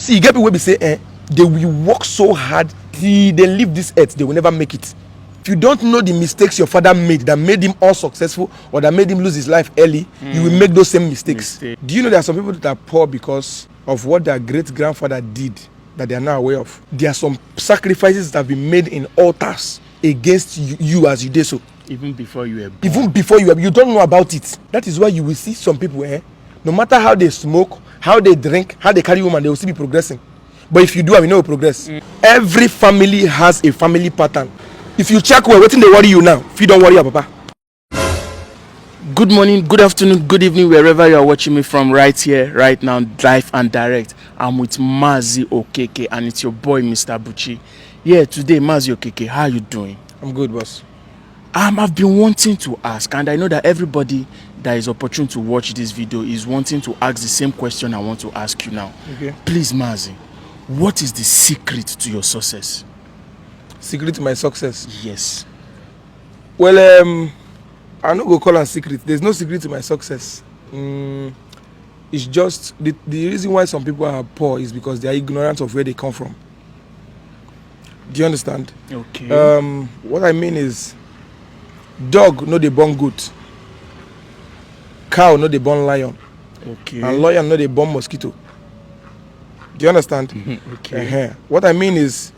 See, you get people will be say, they will work so hard till they leave this earth, they will never make it. If you don't know the mistakes your father made that made him unsuccessful or that made him lose his life early, you will make those same mistakes. Do you know there are some people that are poor because of what their great-grandfather did that they are not aware of? There are some sacrifices that have been made in altars against you as you did so. Even before you were born. Even before you don't know about it. That is why you will see some people, no matter how they smoke, how they drink, how they carry women, they will still be progressing. But if you do, I will know progress. Every family has a family pattern. If you check well, waiting they worry you now. If you don't worry, papa. Good morning, good afternoon, good evening, wherever you are watching me from, right here, right now, live and direct. I'm with Mazi Okeke and it's your boy, Mr. Buchi. Yeah, today, Mazi Okeke, how are you doing? I'm good, boss. I've been wanting to ask, and I know that everybody that is opportune to watch this video is wanting to ask the same question I want to ask you now. Okay. Please, Mazi, what is the secret to your success? Secret to my success? Yes. Well, I no go call am secret. There's no secret to my success. It's just the reason why some people are poor is because they are ignorant of where they come from. Do you understand? Okay. What I mean is, dog no dey born goat, cow no dey born lion, Okay. and lion no dey born mosquito. Do you understand? Okay. What I mean is,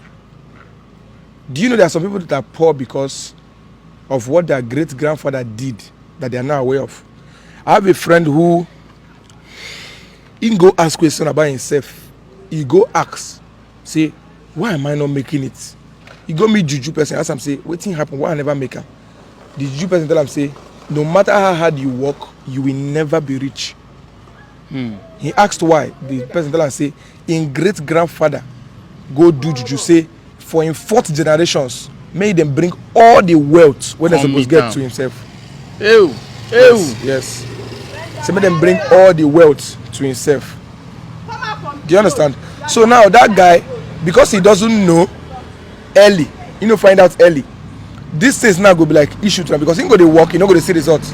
do you know there are some people that are poor because of what their great-grandfather did that they are not aware of? I have a friend who he go ask question about himself. He go ask, say, why am I not making it? He go meet juju person, ask him, say, wetin happen? Why I never make am? The juju person tell him, say, no matter how hard you work, you will never be rich. He asked why. The person tell him, say, in great-grandfather go do juju, say, for in 4th generations, may them bring all the wealth when they're supposed to get to himself. Ew. Yes. So may them bring all the wealth to himself. Do you understand? So now that guy, because he doesn't know early, find out early, this things now go be like issue to him because he go to work, he not go to see results.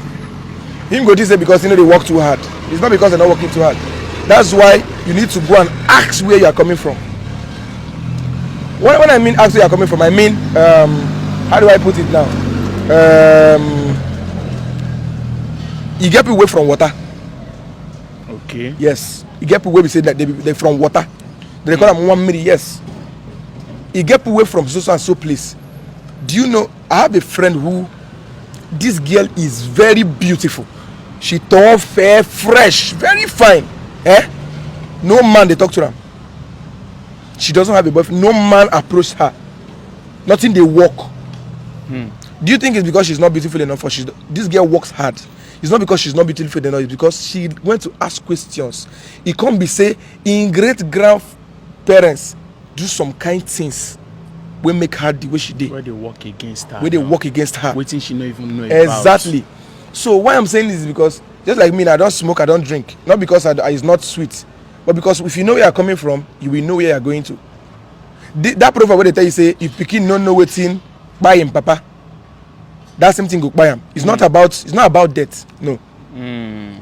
He go to say because they work too hard. It's not because they're not working too hard. That's why you need to go and ask where you are coming from. When I mean ask where you are coming from, I mean how do I put it now? You get people away from water. Okay. Yes. You get people where we say that they from water. They call them 1 minute. Yes. You get people away from so and so place. Do you know? I have a friend who, this girl is very beautiful. She tall, fair, fresh, very fine. No man they talk to her. She doesn't have a boyfriend. No man approached her. Nothing they walk. Do you think it's because she's not beautiful enough, or this girl works hard? It's not because she's not beautiful enough. It's because she went to ask questions. It can't be say in great-grandparents do some kind things we make her the way she did. Where they work against her. Where they work against her. Waiting she not even know exactly. So why I'm saying this is because just like me, I don't smoke, I don't drink. Not because it's not sweet, but because if you know where you're coming from, you will know where you're going to. That proverb where they tell you say if pikin no know wetin buy him papa, that same thing go buy him. It's not about debt. No.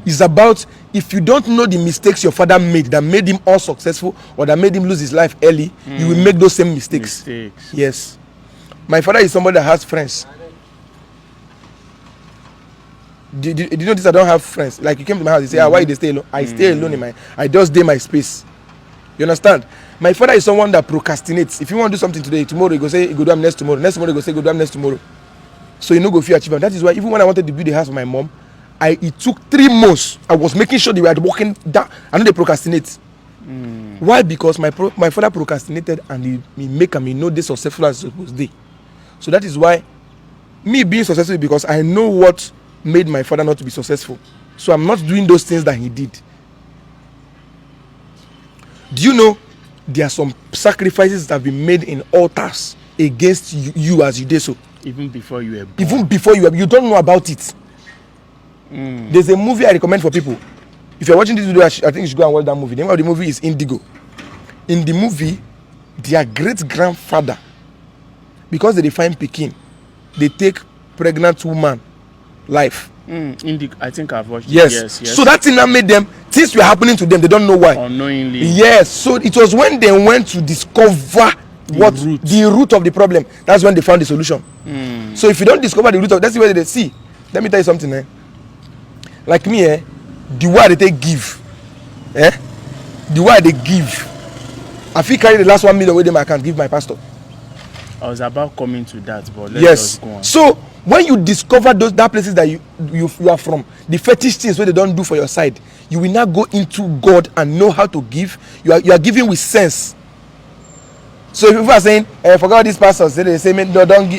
It's about if you don't know the mistakes your father made that made him unsuccessful or that made him lose his life early, you will make those same mistakes. Yes. My father is somebody that has friends. Do you notice I don't have friends? Like you came to my house, you say, why you stay alone? I stay alone I just stay my space. You understand? My father is someone that procrastinates. If you want to do something today, tomorrow you go say you go do them next tomorrow. Next tomorrow you go say you go do them next tomorrow. So you know go fear achievement. That is why even when I wanted to build the house for my mom, it took 3 months. I was making sure they were working down. I know they procrastinate. Why? Because my father procrastinated and he make me know this successful as supposed to be. So that is why me being successful is because I know what made my father not to be successful. So I'm not doing those things that he did. Do you know there are some sacrifices that have been made in altars against you as you did so? Even before you were born. Even before you don't know about it. There's a movie I recommend for people. If you're watching this video, I think you should go and watch that movie. The name of the movie is Indigo. In the movie, their great-grandfather, because they find pikin, they take pregnant woman life. I think I've watched yes. it. Yes. So that thing that made them things were happening to them, they don't know why. Unknowingly. Yes, so it was when they went to discover the root of the problem. That's when they found the solution. So if you don't discover the root of, that's the way they see. Let me tell you something, like me, the way they give, the way they give, I feel carry the last 1 million with them I can give my pastor. I was about coming to that, but let's just go on. So when you discover that places that you are from, the fetish things where they don't do for your side, you will now go into God and know how to give. You are giving with sense. So if people are saying, forget these pastors, they say, no, don't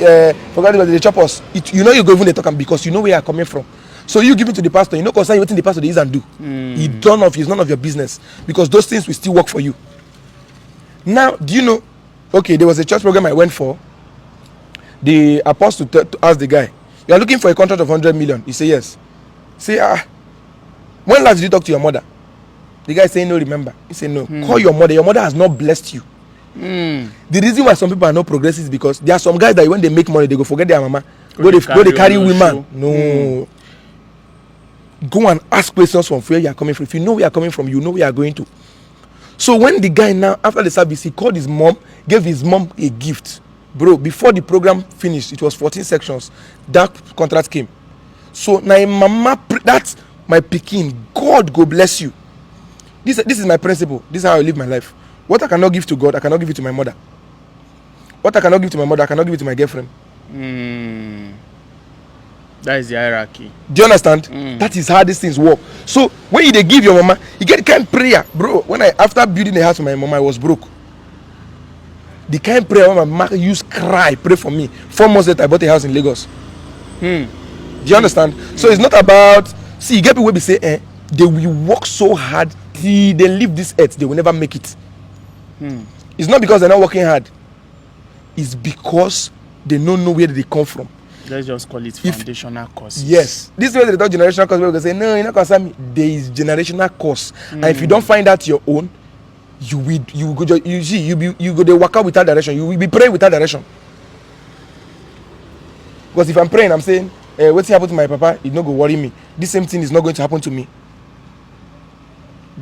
forget about the choppers. You know you go even they talk because you know where you are coming from. So you give it to the pastor, you know concern what the pastor is and do. It's none of your business, because those things will still work for you. Now, do you know? Okay, there was a church program I went for. The apostle to ask the guy, "You are looking for a contract of 100 million?" He say yes. Say, when last did you talk to your mother? The guy say no, remember. He say no. Call your mother. Your mother has not blessed you. The reason why some people are not progressive is because there are some guys that when they make money, they go forget their mama. Go they carry women. No. Go and ask questions from where you are coming from. If you know where you are coming from, you know where you are going to. So when the guy now, after the service, he called his mom, gave his mom a gift. Bro, before the program finished, it was 14 sections. That contract came. So now mama, that's my pikin. God go bless you. This is my principle. This is how I live my life. What I cannot give to God, I cannot give it to my mother. What I cannot give to my mother, I cannot give it to my girlfriend. That is the hierarchy. Do you understand? That is how these things work. So when you give your mama, you get kind of prayer, bro. After building a house for my mama, I was broke. The kind of prayer when my mama used cry, pray for me. 4 months later, I bought a house in Lagos. Do you understand? So it's not about, see, you get people will say, they will work so hard till they leave this earth, they will never make it. It's not because they're not working hard. It's because they don't know where they come from. Let's just call it foundational courses. Yes. This is where they talk generational course. People say, no, you're not concerned me. There is generational course. And if you don't find out your own, you go to work out without direction. You will be praying without direction. Because if I'm praying, I'm saying, what's happened to my papa? It's not going to worry me. This same thing is not going to happen to me.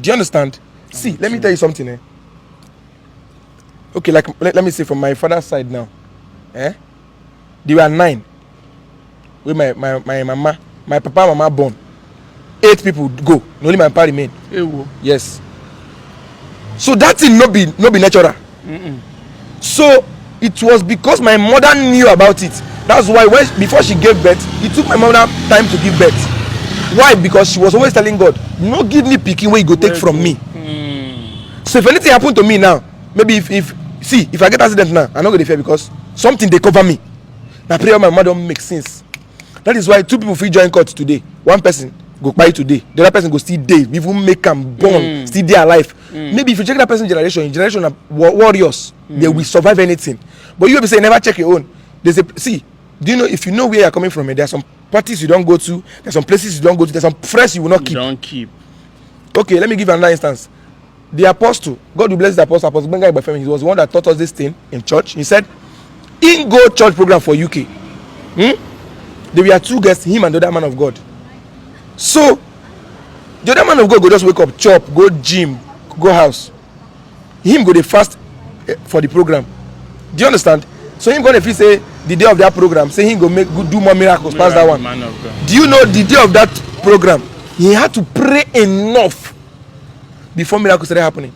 Do you understand? See, let me tell you something. Okay, like let me say from my father's side now. They were 9. With my mama, my papa and mama born. 8 people go. Only my papa remain. Yes. So that thing not be natural. So it was because my mother knew about it. That's why before she gave birth, it took my mother time to give birth. Why? Because she was always telling God, "No, give me pikin where you go take from me." So if anything happen to me now, maybe if I get accident now, I'm not going to fear because something they cover me. Now prayer my mother don't make sense. That is why 2 people feel join court today. One person go buy today, the other person go still day, even make them born, still there alive. Maybe if you check that person's generation of warriors, they will survive anything. But you will be saying never check your own. There's see, do you know if you know where you're coming from? There are some parties you don't go to, there's some places you don't go to, there's some friends you will not keep. Don't keep. Okay, let me give another instance. The apostle, God will bless the apostle Benga Ibafemi. He was the one that taught us this thing in church. He said, in go church program for UK. There were 2 guests, him and the other man of God. So the other man of God go just wake up, chop, go gym, go house. Him go the fast for the program. Do you understand? So him go if he say the day of that program, say him go do more miracles past that one. Do you know the day of that program? He had to pray enough before miracles started happening.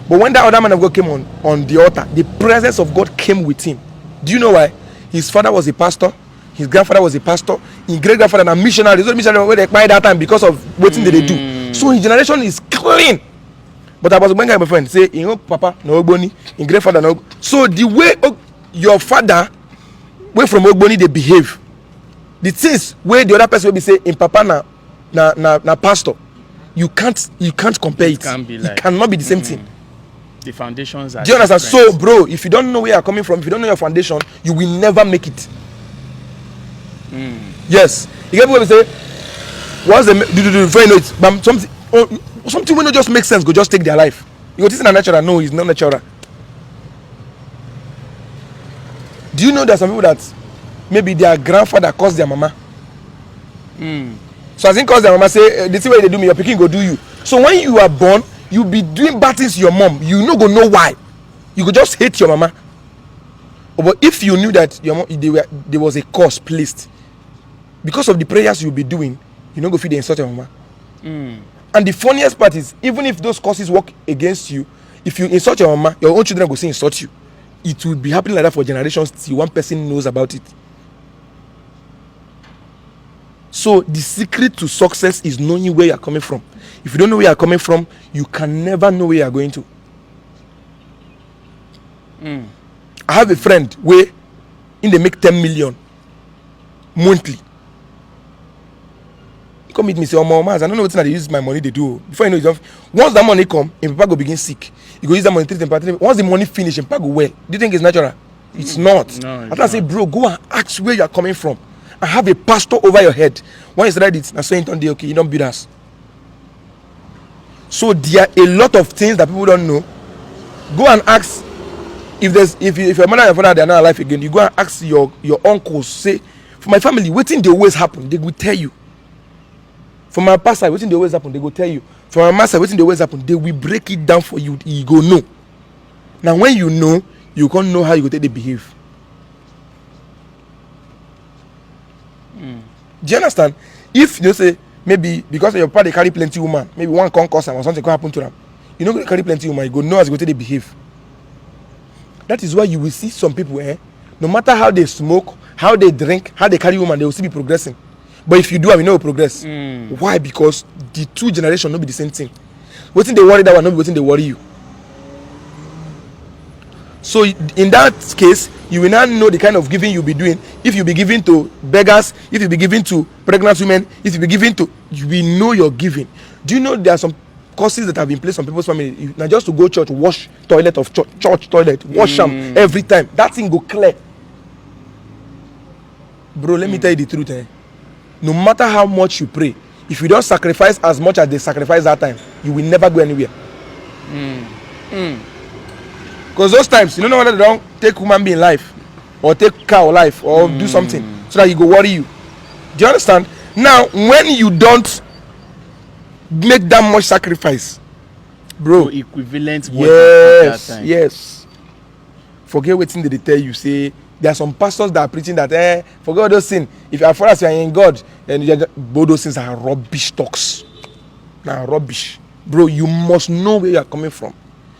But when that other man of God came on the altar, the presence of God came with him. Do you know why? His father was a pastor. His grandfather was a pastor. His great grandfather and a missionary. He's a missionary where they buy that time because of what thing they do. So his generation is clean. But I was going to my friend say, you know, Papa no Ogboni, in grandfather no. So the way your father, way from Ogboni they behave, the things where the other person will be say in Papa na pastor, you can't compare it. It cannot be the same thing. The foundations are. Do you understand? Different. So, bro, if you don't know where you're coming from, if you don't know your foundation, you will never make it. Yes. You get what we say? Once they do very know it, but something will not just make sense. Go just take their life. You go, this is not natural. No, it's not natural. Do you know there are some people that maybe their grandfather caused their mama? So as in cause their mama say the thing wey they do me, your pikin go do you. So when you are born, you be doing bad things to your mom. You no go know why. You go just hate your mama. But if you knew that your mom, there was a curse placed because of the prayers you'll be doing, you no go fit dey insult your mama. And the funniest part is, even if those curses work against you, if you insult your mama, your own children go say insult you. It will be happening like that for generations till one person knows about it. So the secret to success is knowing where you are coming from. If you don't know where you are coming from, you can never know where you are going to. I have a friend where they make 10 million monthly. He come meet me say, "Oh, Mazi, I don't know what I use my money they do." Before you know it, once that money come, and papa go begin sick. You go use that money treat him. Once the money finish, and papa go well. Do you think it's natural? It's not. No, I say, bro, go and ask where you are coming from. I have a pastor over your head. When you read it, I say it on the okay, you don't beat us. So there are a lot of things that people don't know. Go and ask if your mother and your father they are not alive again. You go and ask your uncles. Say, for my family, waiting they always happen. They will tell you. For my pastor, waiting they always happen. They will tell you. For my master, waiting they always happen. They will break it down for you. You go know. Now when you know, you can't know how you go take the behave. Do you understand? If you say maybe because your papa they carry plenty woman, maybe one can cause or something can happen to them. You know, carry plenty woman, you go know as you go take the behave. That is why you will see some people, no matter how they smoke, how they drink, how they carry woman, they will still be progressing. But if you do, I will know progress. Why? Because the two generations not be the same thing. Waiting they worry that one, not be waiting they worry you. So in that case, you will not know the kind of giving you'll be doing. If you be giving to beggars, if you be giving to pregnant women, if you be giving to, you will know your giving. Do you know there are some courses that have been placed on people's family? Now just to go church, wash toilet of church toilet, wash them every time. That thing go clear. Bro, let me tell you the truth. No matter how much you pray, if you don't sacrifice as much as they sacrifice that time, you will never go anywhere. Because those times, you don't know whether they don't take human being life or take cow life or do something so that you go worry you. Do you understand? Now, when you don't make that much sacrifice, bro, so equivalent yes, that time. yes. Forget what thing they tell you. Say there are some pastors that are preaching that forget all those things. If you are for us, you are in God, and both those things are rubbish talks. Now rubbish, bro. You must know where you are coming from.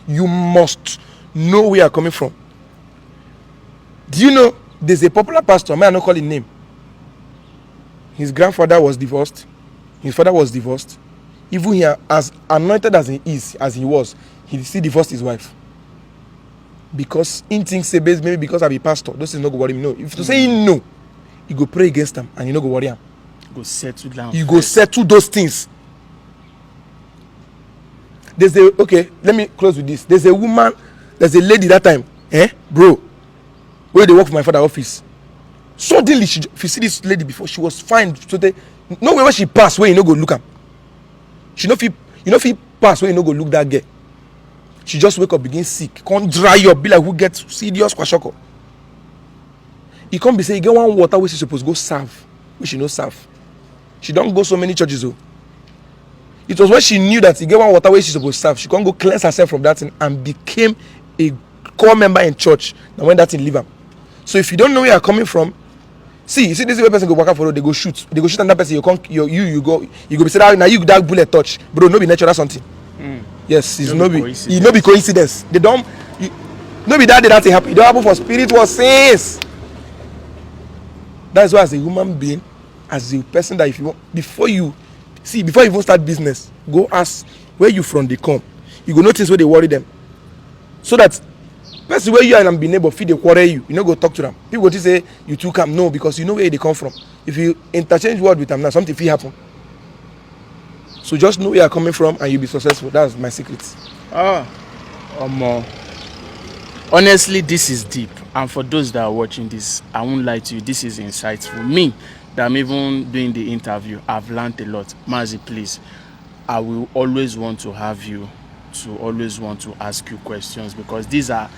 You must know where you are coming from. Do you know there's a popular pastor, may I not call his name? His grandfather was divorced, his father was divorced. Even here, as anointed as he was, he still divorced his wife. Because in things say based maybe because I be pastor, those things no go worry me. No, if you say no, you go pray against them and you no go worry him. Go settle down. You go settle those things. Okay, let me close with this. There's a lady that time, bro, where they work for my father's office. Suddenly, if you see this lady before, she was fine. So no way where she passed, where you no go look am. She no fit pass where you no go look that girl. She just wake up, begin sick, can't dry up, be like who gets serious kwashoko. He can't be say, you get one water where she supposed go serve, which she no serve. She don't go so many churches though. It was when she knew that he get one water where she supposed serve, she can't go cleanse herself from that thing and became a core member in church. Now when that thing leave her. So if you don't know where you're coming from, you see this way person go walk out for road, they go shoot another person, you go be say now you that bullet touch, bro, no be natural something. Yes, it's no be coincidence. They don't no be that day that thing happen. It don't happen for spiritual sins. That's why as a human being, as a person that if you want, before you even start business, go ask where you from they come. You go notice where they worry them. So that person where you are and be neighbor feed they quarrel you no go talk to them. People go to say you too come. No, because you know where they come from. If you interchange word with them now, something will happen. So just know where you're coming from and you'll be successful. That's my secret. Honestly, this is deep. And for those that are watching this, I won't lie to you, this is insightful. Me, that I'm even doing the interview, I've learned a lot. Mazi, please, I will always want to have you to always want to ask you questions, because these are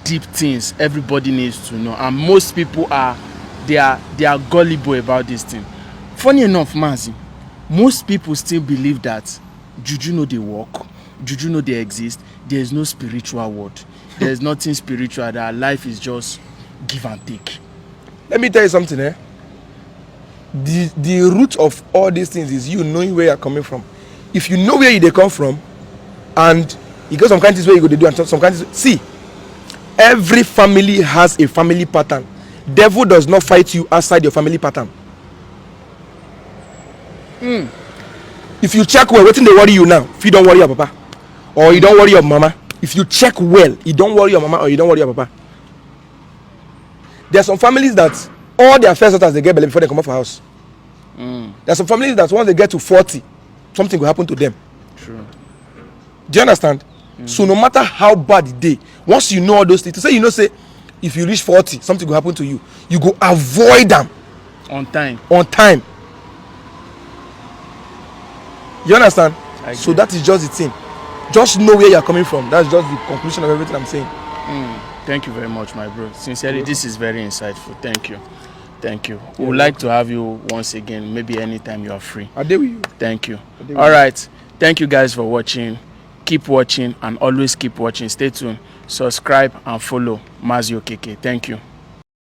deep things everybody needs to know, and most people are gullible about this thing. Funny enough, Mazi, most people still believe that juju no dey work, juju no dey exist. There is no spiritual world. There is nothing spiritual. That life is just give and take. Let me tell you something, eh? The root of all these things is you knowing where you're coming from. If you know where they come from, and you go some countries where you go to do, and some countries, see, every family has a family pattern. Devil does not fight you outside your family pattern. If you check well, wetin dey worry you now? If you don't worry your papa, or you don't worry your mama. If you check well, you don't worry your mama or you don't worry your papa. There are some families that all their first daughters they get belly before they come out for house. There are some families that once they get to 40, something will happen to them. True. Do you understand? So no matter how bad the day, once you know all those things, to say you know, say if you reach 40, something will happen to you. You go avoid them On time. on time. You understand? So get that is just the thing. Just know where you are coming from. That's just the conclusion of everything I'm saying. Thank you very much, my bro. Sincerely, this is very insightful. Thank you. Thank you. We would like to have you once again, maybe anytime you are free. I deal with you. Thank you. All right. Thank you guys for watching. Keep watching and always keep watching. Stay tuned. Subscribe and follow Mazi Okeke. Thank you.